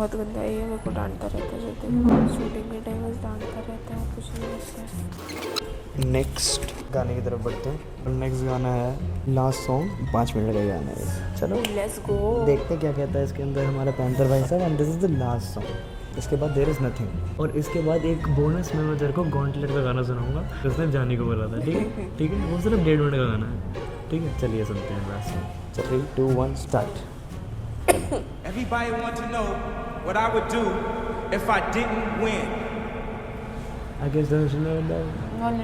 बहुत गंदा है ये, मेरे को डांटता रहता है जब देखो शूटिंग के टाइम बस डांटता रहता है, कुछ नहीं करता। नेक्स्ट गाने की तरफ बढ़ते हैं और नेक्स्ट गाना है लास्ट सॉन्ग, 5 मिनट का गाना है। चलो लेट्स गो, देखते हैं क्या कहता है इसके अंदर हमारा पैंथर भाई साहब। And this is the last song, इसके बाद देयर इज नथिंग। और इसके बाद एक बोनस में मैं तेरे को गॉन्टलेट का गाना सुनाऊंगा, उसने जाने को बोला था। ठीक है ठीक है, वो सिर्फ 1.5 मिनट का गाना है। ठीक है चलिए सुनते हैं last song. 3, 2, 1 start. Everybody want to know what I would do if I didn't win. I guess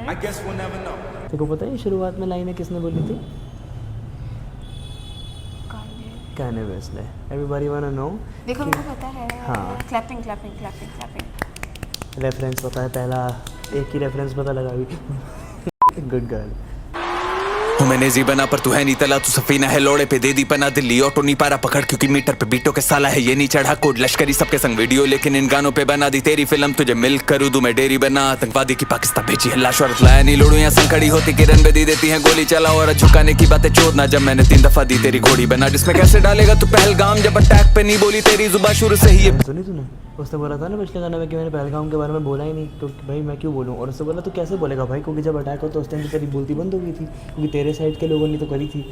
I guess we'll never know. तेरे को पता है शुरुआत में लाइनें किसने बोली थी? Kanye West ने। Everybody wanna know। देखो मेरे को पता है। हाँ। Clapping clapping clapping clapping. Reference पता है, पहला एक ही रेफरेंस पता लगा भी। Good girl. हूँ मैं नेजी बना पर तू है नहीं तला, तू सफीना है लोड़े पे दे दी पना, दिल्ली ऑटो नहीं पारा पकड़ क्योंकि मीटर पे बीटों के साला है ये नहीं चढ़ा कोड लश्करी सबके संग वीडियो, लेकिन इन गानों पे बना दी तेरी फिल्म, तुझे मिल करूँ दूं मैं डेरी बना, आतंकवादी की पाकिस्तान भेजी है लाश औरत लाया नहीं लोड़ू यहाँ संग खड़ी होती किरण बेदी देती है गोली चला और झुकाने की बातें चोद ना, जब मैंने 3 दफा दी तेरी घोड़ी बना, जिसमें कैसे डालेगा तू पहलगाम, जब अटैक पे नहीं बोली तेरी जुबान शुरू से ही। सुनी तूने उसने बोला था ना पिछले गाने में कि मैंने पहलगाम के बारे में बोला ही नहीं, क्योंकि भाई मैं क्यों बोलूँ, और उसने बोला तू कैसे बोलेगा भाई, क्योंकि जब अटैक हो तो उस टाइम तेरी बोलती बंद हो गई थी, क्योंकि तेरे साइड के लोगों ने तो करी थी।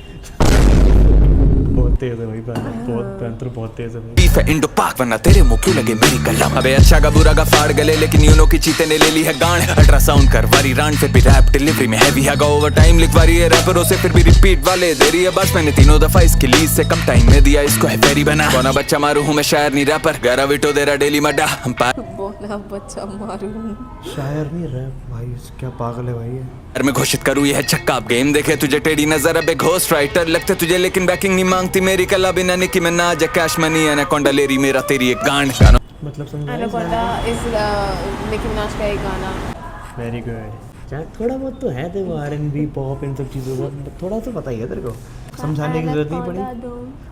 बहुत तेज है भाई, बहुत तेज है भाई। बीफ है इंडो पाक वरना तेरे मुंह क्यों लगे मेरी कलम, अबे अच्छा का बुरा का फाड़ गले, लेकिन यूनो की चीते ने ले ली है गांड, अल्ट्रासाउंड करवारी रांड फिर भी रैप डिलीवरी में हैवी है, ओवर टाइम लिखवारी है रैपरों से फिर भी रिपीट वाले दे रही है, बस मैंने 3 दफा इसकी लीज से कम टाइम में दिया इसको है फेरी बना, बोना बच्चा मारू हूँ मैं शायर नहीं रैपर, गारा विटो दे रहा डेली मड्डा हम बोला बच्चा मारू शायर नहीं रैप भाई, क्या पागल है भाई ये। मैं घोषित करूँ ये है छक्का, आप गेम देखे तुझे टेढ़ी नजर, अब एक घोस्ट राइटर लगते तुझे, लेकिन बैकिंग नहीं मांगती मेरी कला बिना निकी में ना जा कैश मनी एनाकोंडा लेरी मेरा तेरी एक गांड गाना। मतलब समझा एनाकोंडा इस निकी मिनाज का एक गाना। Very good. थोड़ा बहुत तो है तेरे को R&B पॉप इन सब चीज़ों का थोड़ा सा पता ही है तेरे को, समझाने की जरूरत नहीं पड़ी।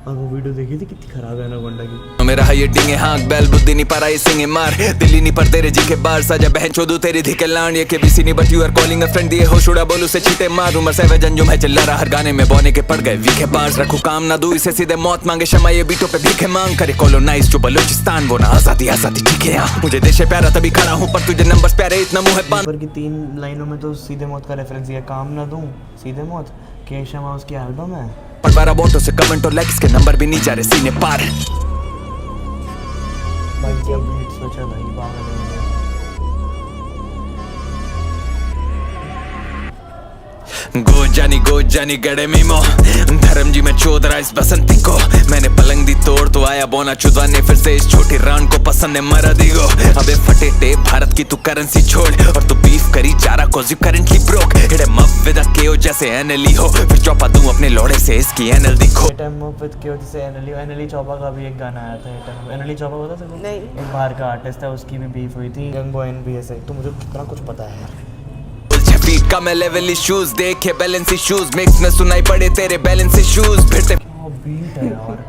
और वो वीडियो देखी थी कितनी खराब है एनाकोंडा की। मेरा है ये डिंगे हाँक बैल बुद्धि नहीं पारा ये सिंगे मार, दिल्ली नहीं पर तेरे जी के बार साजा बहन चोदू तेरी धिके लान, ये के बीसी नहीं but you are calling a friend, दिए हो शुड़ा बोलू से छीटे मार, उमर से जंजुम है चिल्ला रहा हर गाने में बोने के पड़ गए वीके पास, रखू काम ना दू इसे सीधे मौत मांगे शमा, ये बीटों पे भीखे मांग करे कॉलोनाइज जो बलूचिस्तान, वो ना आजादी आजादी ठीक है यहाँ, मुझे देश है प्यारा तभी खड़ा हूँ पर तुझे नंबर्स प्यारे इतना मुँह है पर की 3 लाइनों में तो सीधे मौत का रेफरेंस दिया, काम ना दूं सीधे मौत, के शमा उसकी एल्बम है। पर 12 बोटों से कमेंट और लाइक्स के नंबर भी नहीं जा रहे सीने पार। भाई जब हिट सोचा भाई पागल है। गो जानी गड़े मीमो धर्म जी में चोद रहा इस बसंती को, मैंने पलंग दी तोड़ तो आया बोना चुदवाने फिर से इस छोटी रान को पसंद है मरा दिगो, अबे फटे टेप भारत की तू करेंसी छोड़ और तू बीफ करी चारा कोज यू करंटली ब्रोक, हिडे मफ विद अ केओ जैसे एनएलई हो फिर चौपा दूं अपने लोड़े से इसकी एनएल दिखो। टाइम मफ विद केओ जैसे एनएलई चौपा का भी एक गाना आया था, एनएलई चौपा पता है नहीं, एक बाहर का आर्टिस्ट है उसकी भी बीफ हुई थी यंग बॉय एनबीएस है, तो मुझे कितना कुछ पता है यार। फीट का मैं लेवल शूज देखे बैलेंस शूज मिक्स में सुनाई पड़े तेरे बैलेंस शूज फिर ते क्या बीट है यार,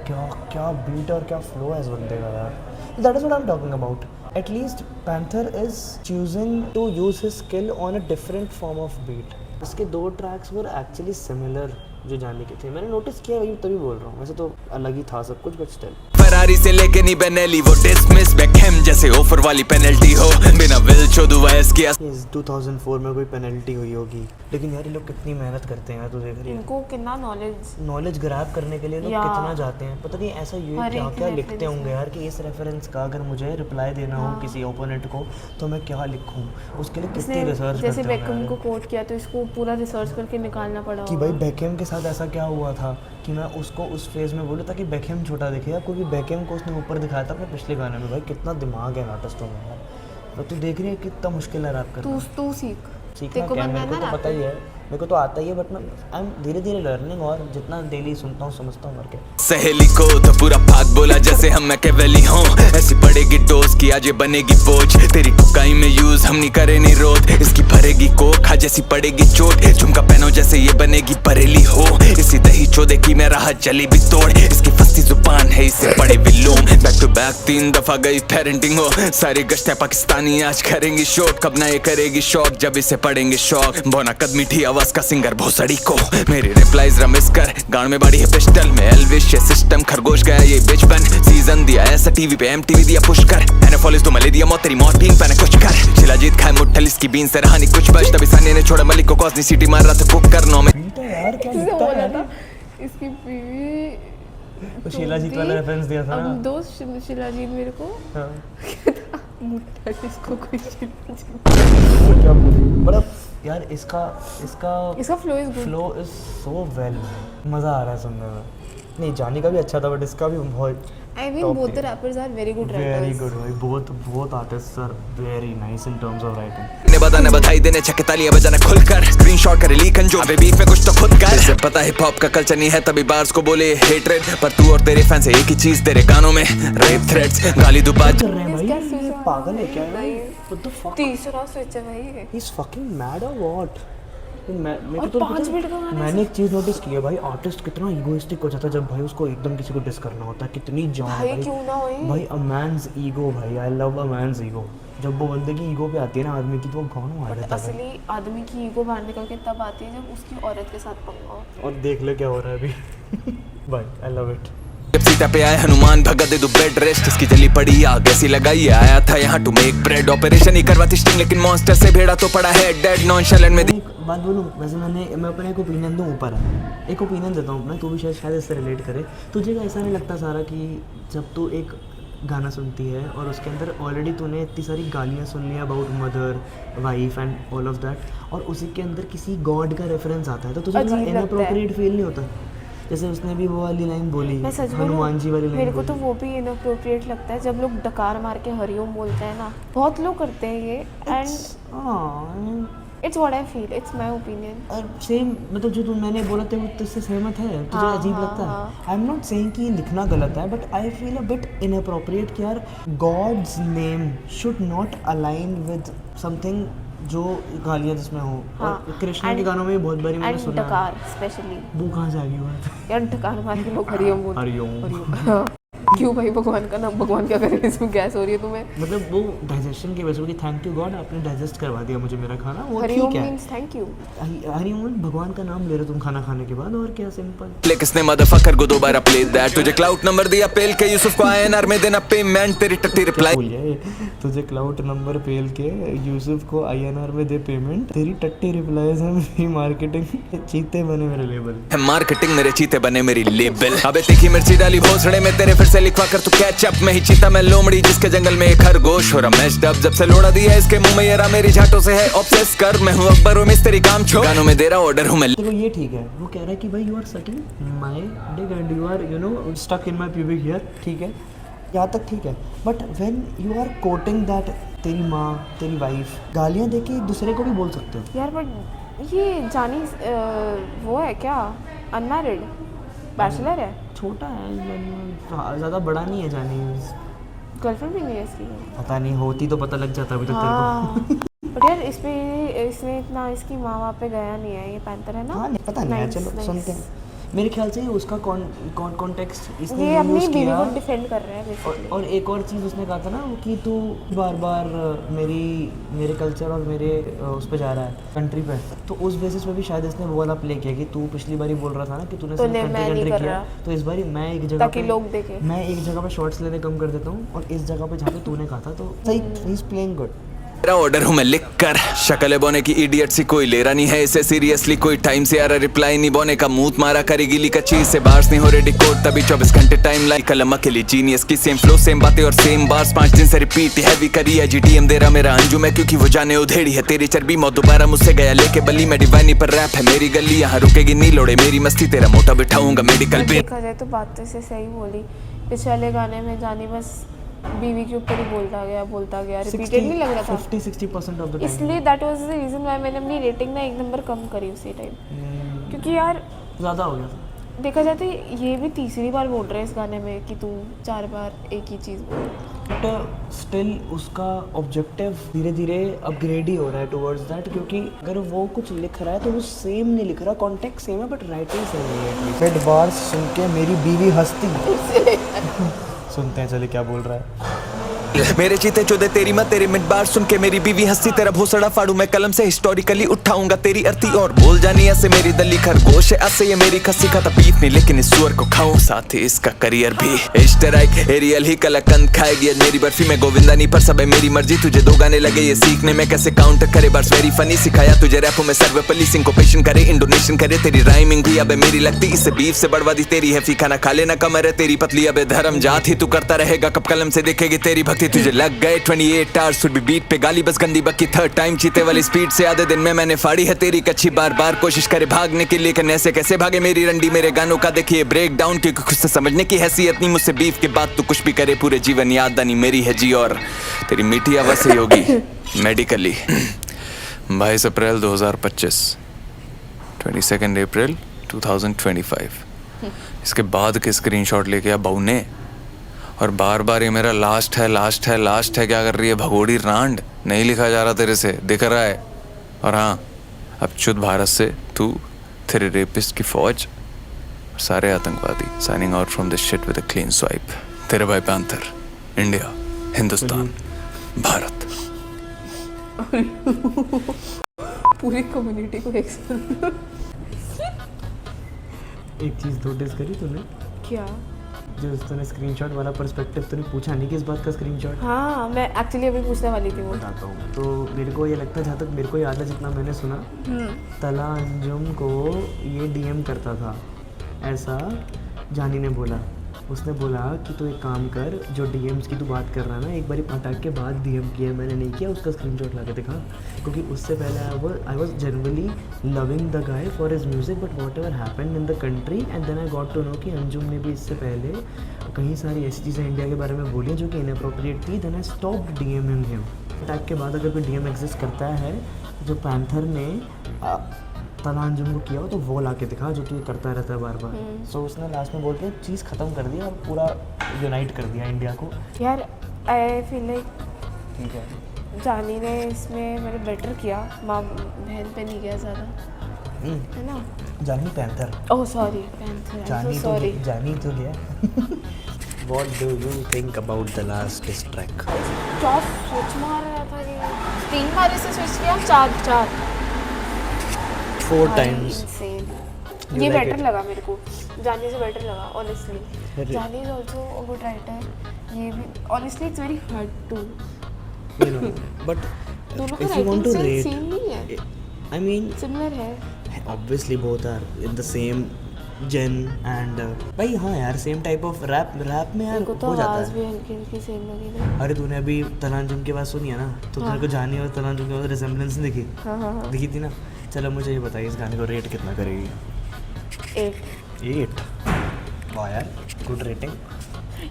क्या बीट और क्या फ्लो है इस बंदे का यार, that is what I am talking about. At least Panther is choosing to use his skill on a different form of beat. इसके 2 ट्रैक्स वर एक्चुअली सिमिलर जो जाने के थे, मैंने नोटिस किया वही तभी बोल रहा हूँ, वैसे तो अलग ही था सब कुछ बट स्टिल। फरारी से लेके नहीं बेनेली वो डिसमिस बेकहम जैसे ऑफर वाली पेनल्टी हो बिना विल चोदू वैस किया। इस 2004 में कोई पेनल्टी हुई होगी, लेकिन यार ये लोग कितनी मेहनत करते हैं, तो देख रही है इनको कितना नॉलेज ग्रैब करने के लिए लोग कितना जाते हैं, पता नहीं ऐसा ये क्या लिखते होंगे यार कि इस रेफरेंस का अगर मुझे रिप्लाई देना हो किसी ओपोनेंट को तो मैं क्या लिखूं, उसके लिए कितनी रिसर्च जैसे बेकहम को कोट किया तो इसको पूरा रिसर्च करके निकालना पड़ा कि भाई बेकहम के साथ ऐसा क्या हुआ था कि मैं उसको उस फेज में बोलूँ ताकि बेकहम छोटा दिखे, आपको कि बेकहम को उसने ऊपर दिखाया था अपने पिछले गाने में। भाई कितना दिमाग है आर्टिस्टों में यार, तो तू देख रही है कितना मुश्किल है रैप करना। तू सीखना क्या मेरे को तो पता ही है, मेरे को तो आता ही है, बट मैं आई एम धीरे धीरे लर्निंग, और जितना डेली सुनता हूँ समझता हूँ करके। सहेली को तो पूरा भाग बोला जैसे हम मैकेवेली हों, ऐसी पड़ेगी डोज की आज ये बनेगी बोझ, तेरी टुकाई में यूज हम नहीं करे नहीं रोज, इसकी भरेगी कोख खा जैसी पड़ेगी चोट, झुमका पहनो जैसे ये बनेगी बरेली हो, इसी दही चौदे की मैं राह चली भी तोड़, इसकी फंसी जुबान है इससे पड़े विलोम, बैक टू बैक 3 दफा गई पेरेंटिंग हो, सारी गश्तें पाकिस्तानी आज करेंगी शॉट, कब ना ये करेगी शौक जब इसे पड़ेंगे शौक, बोना कदमी ठी आवाज का सिंगर भोसड़ी को मेरी रिप्लाईज रमिस कर गान में बाड़ी है पिस्टल में एल्विश ये सिस्टम खरगोश गया ये बिच बन सीजन दिया ऐसा टीवी पे एमटीवी दिया पुश कर एनएफएल तो मले दिया मौत तेरी मॉर्टिन पे कुछ कर शिलाजीत खाए मुट्ठल इसकी बीन से रहा नहीं कुछ बच तभी सानी ने छोड़ा मलिक को कॉस्नी सिटी मार रहा था कुक कर नौ में बीट है यार, क्या किससे लिखता बोला है था इसकी बीवी वो शीलाजीत वाला रेफरेंस दिया था अब ना। दोस्त शिलाजीत मेरे को हाँ। मुट्ठा जिसको कोई शिलाजीत क्या मतलब यार इसका इसका flow is good flow is so well, मज़ा आ रहा है सुनने में। नहीं जानी का भी अच्छा था बट इसका भी बहुत I mean top both the tier. Rappers are very good very writers good भाई, बहुत artist are very nice in terms of writing. ने बताने बधाई देने छक्के तालियां बजाना खुलकर स्क्रीनशॉट करे लीकन जो अबे बीफ में कुछ तो खुद कर इसे पता हिप हॉप का कल्चर नहीं है तभी बार्स को बोले हेट्रेड पर तू और तेरे फैंस एक ही चीज तेरे कानों में रेप थ्रेट्स गाली दुबाज कर रहे हैं भाई, क्या ये switch है? पागल है क्या नहीं। व्हाट द फक, तीसरा स्विच है भाई ही इज फकिंग मैड और व्हाट। मेरे और को तो 5 मिनट का गाना है मैंने एक चीज नोटिस की है भाई, आर्टिस्ट कितना इगोइस्टिक हो जाता है जब भाई उसको एकदम किसी को डिस करना होता है, कितनी जान भाई है क्यों ना होए भाई अ मैन्स ईगो भाई, I love a man's ego. जब वो बंदे की ईगो पे आती है ना आदमी की तो वो गाना आ जाता है भाई। असली आदमी की ईगो बाहर निकल के तब आती है जब उसकी औरत के साथ पंगा हो। और देख ले क्या हो रहा है अभी भाई आई लव इट। जब सीता पे आए हनुमान भगा दे दो बेड रेस्ट इसकी जली पड़ी आग ऐसी लगाई आया था यहाँ टू मेक ब्रेड ऑपरेशन ही करवाती स्टिंग लेकिन मॉन्स्टर से भेड़ा तो पड़ा है डेड नॉनशैलेंट में एक बात बोलूँ, वैसे मैं अपना एक ओपिनियन दूँ ऊपर है, एक ओपिनियन देता हूँ अपना, तू भी शायद इससे रिलेट करे। तुझे क्या ऐसा नहीं लगता सारा कि जब तू एक गाना सुनती है और उसके अंदर ऑलरेडी तूने इतनी सारी गालियाँ सुन ली about mother wife and all of that और उसी के अंदर किसी गॉड का रेफरेंस आता है तो तुझे अजीब लगता है। इनअप्रोप्रिएट फील नहीं होता? जैसे उसने भी वो वाली लाइन बोली, मैं सच हनुमान जी वाली बोलूं, लाइन मेरे को तो बोली। वो भी इनअप्रोप्रिएट लगता है जब लोग डकार मार के हरिओम बोलते हैं ना, बहुत लोग करते हैं ये एंड हाँ it's what I feel, it's my opinion. Same मतलब जो मैंने बोला था वो तुझसे सहमत है, तुझे हाँ, अजीब हाँ, लगता है? हाँ। आई एम नॉट सेइंग कि लिखना गलत है but I feel a bit inappropriate कि यार god's name should not align with something जो गालियाँ जिसमें हो। और कृष्णा के गानों में भी बहुत बारी मैंने एंड सुना है। डकार स्पेशली वो कहाँ से आ गई बात? यार डकार मार के लोग हरिओम बोलते हैं। हरिओम। हाँ। क्यों भाई भगवान का नाम, भगवान क्या करे इसमें गैस हो रही है तुम्हें? मतलब वो डाइजेशन की वजह से थैंक यू गॉड आपने डाइजेस्ट करवा दिया मुझे मेरा खाना, वो हरिओम ठीक है। Means thank you. हरिओम भगवान का नाम ले रहे हो तुम खाना खाने के बाद, और क्या सिंपल। प्ले किसने मदरफकर को दोबारा प्ले दैट तुझे क्लाउड नंबर दिया पेल के यूसुफ को आईएनआर में देना पेमेंट तेरी टट्टी रिप्लाई भूल गया ये। तुझे क्लाउड नंबर पेल के यूसुफ को आईएनआर में दे पेमेंट, तेरी टट्टी रिप्लाईज है मेरी मार्केटिंग, चीते बने मेरे लेबल। है मार्केटिंग मेरे चीते बने मेरी लेबल अबे तीखी मिर्ची डाली भोसड़े में तेरे फिर से लिखवा कर तू कैचअप में ही चीता मैं लोमड़ी जिसके जंगल में एक खरगोश हो रहा मैच्ड अप जब से लोड़ा दिया इसके मुंह में ये रहा मेरी झाटों से है ऑब्सेस कर मैं हूँ अकबर और मिस्त्री काम छो गानों में दे रहा ऑर्डर हूँ मैं चलो ये ठीक है, वो कह रहा है कि भाई you are sucking my dick and you are you know stuck in my pubic hair, ठीक है यहाँ तक ठीक है, but when you are quoting that तेरी माँ तेरी वाइफ गालियाँ दे के एक दूसरे को भी बोल सकते हो यार बट ये जानी वो है क्या, अनमैरिड बैचलर है, छोटा है ज़्यादा बड़ा नहीं है जानी, गर्लफ्रेंड भी नहीं है इसकी? पता नहीं, होती तो पता लग जाता अभी तक तेरे हाँ बट यार इसने इतना इसकी माँ वहाँ पे गया नहीं है, ये पैंथर है को। ना। हाँ पता नहीं है, Nice, चलो nice. सुनते हैं। मेरे ख्याल से उसका कॉन्टेक्स्ट इसने ये अपनी यूज़ बीवी किया। को डिफेंड कर रहा है बेसिकली। और एक और चीज़ उसने कहा था ना कि तू बार बार मेरे कल्चर और मेरे उस पे जा रहा है कंट्री पे, तो उस बेसिस पे भी शायद इसने वो वाला प्ले किया कि तू पिछली बारी बोल रहा था ना कि तूने सिर्फ मैं नहीं कंट्री कर किया, रहा। तो इस बारी मैं एक जगह ताकि पे लोग देखें। मैं एक जगह पे शॉर्ट्स लेने कम कर देता हूँ और इस जगह पे जहाँ पे तूने कहा था तो सही, ही इज प्लेइंग गुड। तेरा ऑर्डर हूँ मैं लिख कर शक्ल बोने की इडियट सी कोई ले रहा नहीं है इसे सीरियसली कोई टाइम से आ रहा रिप्लाई नहीं बोने का मूत मारा करेगी ली का चीज से बार्स नहीं हो रहे डिकोड तभी 24 घंटे टाइम लाइक कलम अकेली जीनियस की सेम फ्लो सेम बातें और सेम बार्स 5 दिन से रिपीट हैवी करी है जीटीएम दे रहा मेरा अंजू मैं क्योंकि वो जाने उधेड़ी है तेरी चर्बी मौत दोबारा मुझसे गया लेके बल्ली मैं डिवाइनी पर रैप है मेरी गली यहाँ रुकेगी नहीं लोड़े मेरी मस्ती तेरा मोटा बिठाऊंगा मेडिकल पे। देखा जाए तो बात तो इसे सही बोली, पिछले गाने में जानी बस बीवी के ऊपर ही बोलता गया रिपीटेड नहीं लग रहा था 50-60% ऑफ द टाइम, इसलिए that was the reason why मैंने अपनी रेटिंग ना 1 नंबर कम करी उसी टाइम, क्योंकि यार ज़्यादा हो गया था। देखा जाए तो ये भी तीसरी बार बोल रहा है इस गाने में कि तू 4 बार एक ही चीज़ बोल। बट स्टिल उसका ऑब्जेक्टिव धीरे धीरे अपग्रेड ही हो रहा है टुवर्ड्स दैट, क्योंकि अगर वो कुछ लिख रहा है तो वो सेम नहीं लिख रहा, कॉन्टेक्स्ट सेम है बट राइटिंग सेम नहीं है। फेड बार्स सुन के मेरी बीवी हंसती सुनते हैं चले क्या बोल रहा है। मेरे चीते चोदे तेरी मत तेरे मिड बार सुन के मेरी बीवी हंसी तेरा भोसड़ा फाड़ू मैं कलम से हिस्टोरिकली उठाऊंगा तेरी अर्थी और बोल जानी ऐसे मेरी दली खरगोश है ऐसे ये मेरी खस्सी खाता बीफ नहीं लेकिन इस सुअर को खाऊं साथ ही इसका करियर भी इश्तराक एरियल ही कलाकंद खाएगी आज मेरी बर्फी में गोविंदा नहीं पर सब है मेरी मर्जी तुझे दो गाने लगे ये सीखने में कैसे काउंट करे बस वेरी फनी सिखाया तुझे रैपों में सर्व पुलिसिंग को पेशन करे इंडोनेशियन करे तेरी राइमिंग भी अब मेरी लगती इससे बीफ से बढ़वा दी तेरी है फी खाना खा लेना कमर है तेरी पतली अब धर्म जात ही तू करता रहेगा कब कलम से देखेगी तेरी भक्ति तुझे लग गए 28 आवर्स फिर भी बीट पे गाली बस गंदी बक्की थर्ड टाइम चीते वाली स्पीड से आधे दिन में मैंने फाड़ी है तेरी कच्ची बार बार कोशिश करे भागने के लिए लेकिन ऐसे कैसे भागे मेरी रंडी मेरे गानों का देखिए ब्रेक डाउन क्योंकि खुद से समझने की हैसियत नहीं मुझसे बीफ के बाद तू कुछ भी करे पूरे जीवन याद आनी मेरी है जी और तेरी मीठी आवाज से होगी मेडिकली 22 अप्रैल 2025 22 अप्रैल 2025 इसके बाद के स्क्रीनशॉट लेके आ बाऊ ने और बार बार ये मेरा लास्ट है क्या कर रही है भगोड़ी रांड नहीं लिखा जा रहा तेरे से दिख रहा है और हाँ अब चुत भारत से तू तेरे रेपिस्ट की फौज और सारे आतंकवादी signing out from this shit with a clean swipe तेरे भाई पैंथर इंडिया हिंदुस्तान भारत पूरी कम्युनिटी को एक चीज़ नोटिस करी तूने क्या जो तूने स्क्रीनशॉट वाला पर्सपेक्टिव तूने पूछा नहीं किस बात का स्क्रीनशॉट हाँ मैं एक्चुअली अभी पूछने वाली थी वो बताता हूँ तो मेरे को ये लगता है जहाँ तक मेरे को याद है जितना मैंने सुना तला अंजुम को ये डीएम करता था ऐसा जानी ने बोला उसने बोला कि तू एक काम कर जो डीएम्स की तू बात कर रहा है ना एक बारी अटैक के बाद डीएम किया मैंने नहीं किया उसका स्क्रीनशॉट ला के दिखा क्योंकि उससे पहले I was generally loving the guy for his music but whatever happened in the country and then I got to know कि अंजुम ने भी इससे पहले कई सारी ऐसी चीज़ें इंडिया के बारे में बोली जो कि इनअप्रोप्रिएट थी then I stop DMing him attack के बाद अगर कोई डीएम एग्जिस्ट करता है जो पैंथर ने तला अंजुम को किया हो तो वो ला के दिखा जो तू करता रहता है बार बार सो उसने लास्ट में बोल के चीज़ ख़त्म कर दिया और पूरा यूनाइट कर दिया इंडिया को यार आई फील लाइक ठीक है जानी ने इसमें मैंने बेटर किया माँ बहन पे नहीं गया ज़्यादा है ना जानी panther oh sorry panther sorry जानी तो गया What do you think about the last diss track? क्या स्विच मार रहा था कि 3 बार इसे स्विच किया 4 4 times. ये बेटर लगा मेरे को जानी से बेटर लगा honestly Jaani is also a good writer ये भी honestly it's very hard to You know, but दोनों का if you want to writing rate, same नहीं है I mean, सिमिलर है obviously both are in the same gen and भाई हाँ यार सेम टाइप ऑफ रैप में यार मेरे को तो हो जाता आवाज़ है भी हल्की हल्की सेम लगी ना अरे तूने अभी तला अंजुम की बात सुनी है ना तो तेरे को जानी और तला अंजुम की बात रिजेम्बलेंस नहीं दिखी हाँ दिखी थी ना चलो मुझे ये बताइए इस गाने को रेट कितना करेगी 8 वाह यार गुड रेटिंग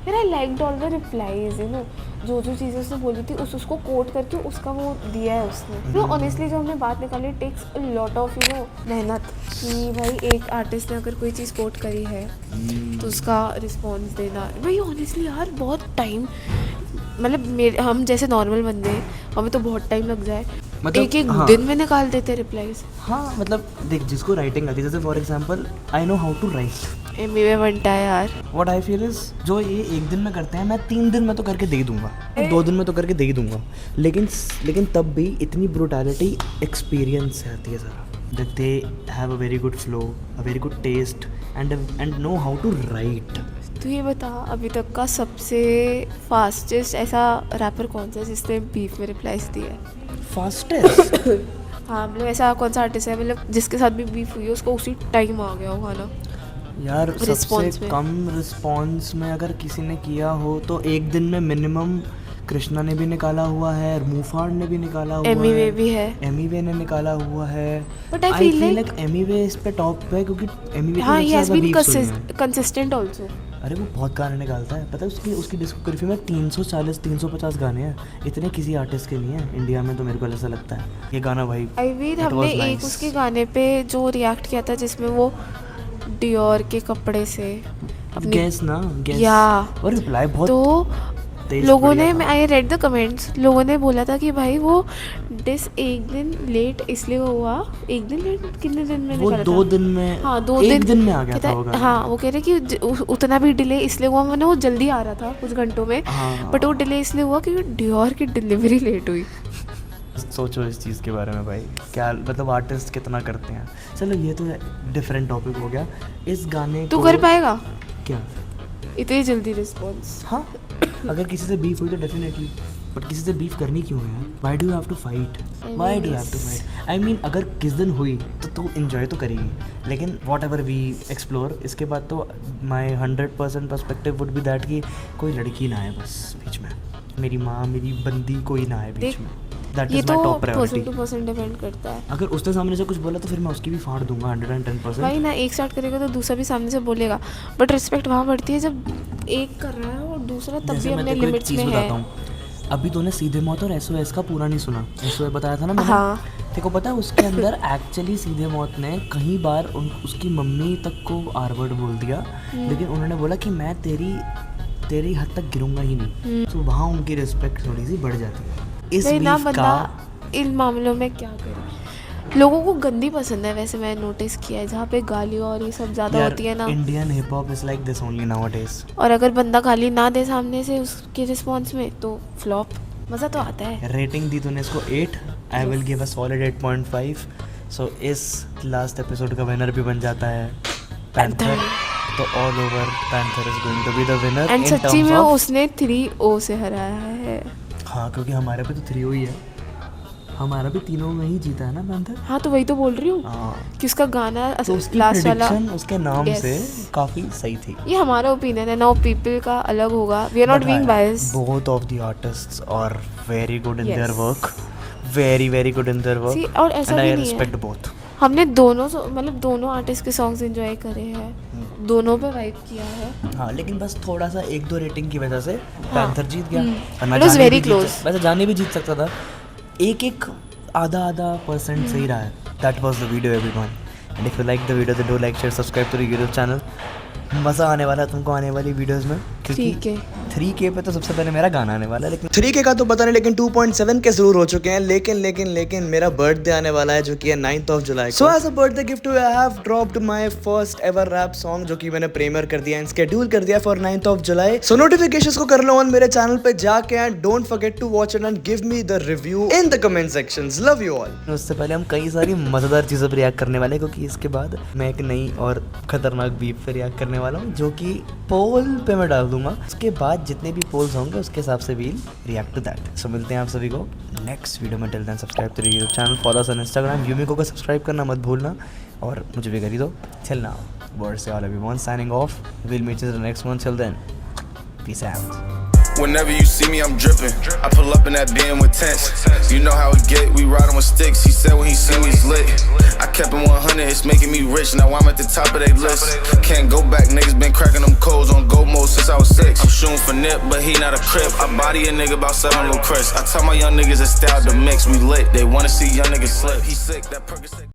यार I liked all the replies you know जो चीज़ें उसने बोली थी उसको कोट करके उसका वो दिया है उसने तो ऑनेस्टली जो हमने बात निकाली takes a lot of you know मेहनत कि भाई एक आर्टिस्ट ने अगर कोई चीज़ कोट करी है तो उसका रिस्पॉन्स देना भाई ऑनेस्टली यार बहुत टाइम मतलब हम जैसे नॉर्मल बंदे हमें तो बहुत टाइम लग जाए मतलब एक हाँ। दिन में निकाल देते रिप्लाईज हाँ मतलब देख जिसको राइटिंग आती है जैसे for example I know how to write MBA बनता है यार व्हाट आई फील इज जो ये एक दिन में करते हैं मैं 3 दिन में तो करके दे ही दूंगा 2 दिन में तो करके दे ही दूंगा लेकिन तब भी इतनी ब्रूटैलिटी एक्सपीरियंस से आती है सारा that they have a very good flow a very good taste and know how to write तो ये बता अभी तक का सबसे फास्टेस्ट ऐसा रैपर कौन सा है जिसने बीफ में रिप्लाईज दिया है फास्टेस्ट हाँ मतलब ऐसा कौन सा आर्टिस्ट है मतलब जिसके साथ भी बीफ हुई है उसको उसी टाइम आ गया हो गाना यार Response सबसे में। कम रिस्पॉन्स में अगर किसी ने किया हो तो एक दिन में मिनिमम कृष्णा ने भी निकाला हुआ है मूफाड़ ने भी निकाला हुआ एमी है वे भी है एमीवे ने निकाला हुआ है But I feel like- Emiway इस पे टॉप पे है क्योंकि एमीवे हाँ he has been consistent also अरे वो बहुत गाने निकालता है पता है उसकी डिस्कोग्राफी में 340-350 गाने हैं इतने किसी आर्टिस्ट के नहीं है इंडिया में तो मेरे को ऐसा लगता है ये गाना भाई आई मीन it हमने was एक nice. उसके गाने पे जो रिएक्ट किया था जिसमें वो डियोर के कपड़े से अपनी गैस ना गैस या और रिप्लाई बहुत तो टेस्ट लोगों ने, आई रेड द कमेंट्स, लोगों ने बोला था कि भाई वो डिस एक दिन लेट इसलिए हुआ, एक दिन लेट कितने दिन में वो निकला 2 था? दिन में, हाँ 2 एक दिन में आ गया कहता था है- वो गाना। हाँ वो कह रहे कि उतना भी डिले इसलिए हुआ, मैंने वो जल्दी आ रहा था कुछ घंटों में, हाँ। बट वो डिले इसलिए हुआ क्योंकि डियोर की डिलीवरी लेट हुई। सोचो इस चीज़ के बारे में भाई, क्या मतलब आर्टिस्ट कितना करते हैं। चलो ये तो डिफरेंट टॉपिक हो गया। इस गाने तू को कर पाएगा क्या? इतनी जल्दी रिस्पॉन्स? हाँ, अगर किसी से बीफ हुई तो डेफिनेटली, बट किसी से बीफ करनी क्यों है यार? Why do you have to fight? Why do you have to fight? I mean अगर किस दिन हुई तो तू एंजॉय तो करेगी, लेकिन वॉट एवर वी एक्सप्लोर, इसके बाद तो माई 100% पर्सपेक्टिव वुड बी दैट कि कोई लड़की ना आए बस बीच में, मेरी माँ मेरी बंदी कोई ना आए बीच देख, में। दैट ये इज तो my top person priority. To person depend करता है अगर उसने सामने से कुछ बोला तो फिर मैं उसकी भी फाड़ दूंगा 110%। भाई ना, एक स्टार्ट करेगा तो दूसरा भी सामने से बोलेगा, बट रिस्पेक्ट वहाँ बढ़ती है जब एक कर रहा है और दूसरा तब जैसे भी मैं अपने तेरे को एक लिमिट्स चीज़ में बताता है। हूँ, अभी तूने सीधे मौत और SOS का पूरा नहीं सुना। SOS बताया था ना मैंने। हाँ। तेरे को पता है उसके अंदर एक्चुअली सीधे मौत ने कई बार उसकी मम्मी तक को R वर्ड बोल दिया, लेकिन उन्होंने बोला कि मैं तेरी हद तक गिरूंगा ही नहीं। तो वहाँ उनकी रिस्पेक्ट थोड़ी सी बढ़ जाती है। इस भाई ना बीफ बंदा का इन मामलों में क्या करे, लोगों को गंदी पसंद है वैसे, मैं नोटिस किया है जहाँ पे गालियाँ और ये सब ज़्यादा होती है ना, Indian hip hop is like this only nowadays. और अगर बंदा गाली ना दे सामने से उसके रिस्पॉन्स में तो फ्लॉप, मज़ा तो आता है। रेटिंग दी तूने इसको 8, I will give a solid 8.5। सो इस लास्ट एपिसोड का विनर भी बन जाता है पैंथर। तो all over Panther is going to be the winner and in सच्ची में टर्म्स ऑफ। उसने 3-0 से हराया है। हाँ, क्योंकि हमारे पे तो 3 ही है, हमारा भी तीनों में ही जीता है ना पैंथर। हाँ तो वही तो बोल रही हूँ हाँ, कि उसका गाना तो उसकी लास्ट वाला, प्रेडिक्शन उसके नाम Yes. से काफ़ी सही थी। ये हमारा ओपिनियन है, नाउ पीपल का अलग होगा, we are not being biased. Both of the artists are very good in their Yes. Work, very good in their See, work, और ऐसा एंड भी आई नहीं है, रिस्पेक्ट बोथ। हमने दोनों मतलब दोनों आर्टिस्ट के सॉन्ग्स एंजॉय करे हैं, दोनों पे वाइब किया है। हाँ, लेकिन बस थोड़ा सा 1-2 रेटिंग की वजह से पैंथर जीत गया। वरना It was जाने very भी जीत close. वैसे जाने भी जीत सकता था। एक आधा % सही रहा है। That was the video everyone, and if you like the video then do like share subscribe to the YouTube channel. मज़ा आने वाला है तुमको आने वाली वीडियोस में, क्योंकि 3K पे तो सबसे पहले मेरा गाना आने वाला है, लेकिन 3K का तो पता नहीं, लेकिन 2.7K जरूर हो चुके हैं। लेकिन मेरा बर्थडे आने वाला है जो कि है 9th of July. So as a birthday gift I have dropped my first ever rap song, जो कि मैंने प्रीमियर कर दिया एंड शेड्यूल कर दिया for 9th of July. So notifications को कर लो ऑन मेरे चैनल पे जाके, and don't forget to watch it and give me the review in the comment sections. Love you all. उससे पहले हम कई सारी मजेदार चीजों पर रिएक्ट करने वाले हैं, क्योंकि इसके बाद मैं एक नई और खतरनाक बीफ पे रिएक्ट करने वाला हूँ, जो कि पोल पे मैं डाल दूंगा। उसके बाद जितने भी पोल्स होंगे उसके हिसाब से we'll react to that. So मिलते हैं आप सभी को नेक्स्ट वीडियो में। Till then subscribe to YouTube channel, follow us on Instagram, यूमिको को सब्सक्राइब करना मत भूलना, और मुझे भी करी दो। टिल नाउ, वर्ड से all everyone signing off, will meet in the next one. Till then, peace out. Whenever you see me, I'm dripping. I pull up in that bin with tents. You know how we get, we riding with sticks. He said when he see me, it's lit. I kept him 100, it's making me rich. Now I'm at the top of their list. Can't go back, niggas been cracking them codes on go mode since I was 6. I'm shooting for Nip, but he not a crip. I body a nigga about 7 little Chris. I tell my young niggas it's style to mix, we lit. They wanna see young niggas slip. He sick, that Percocet.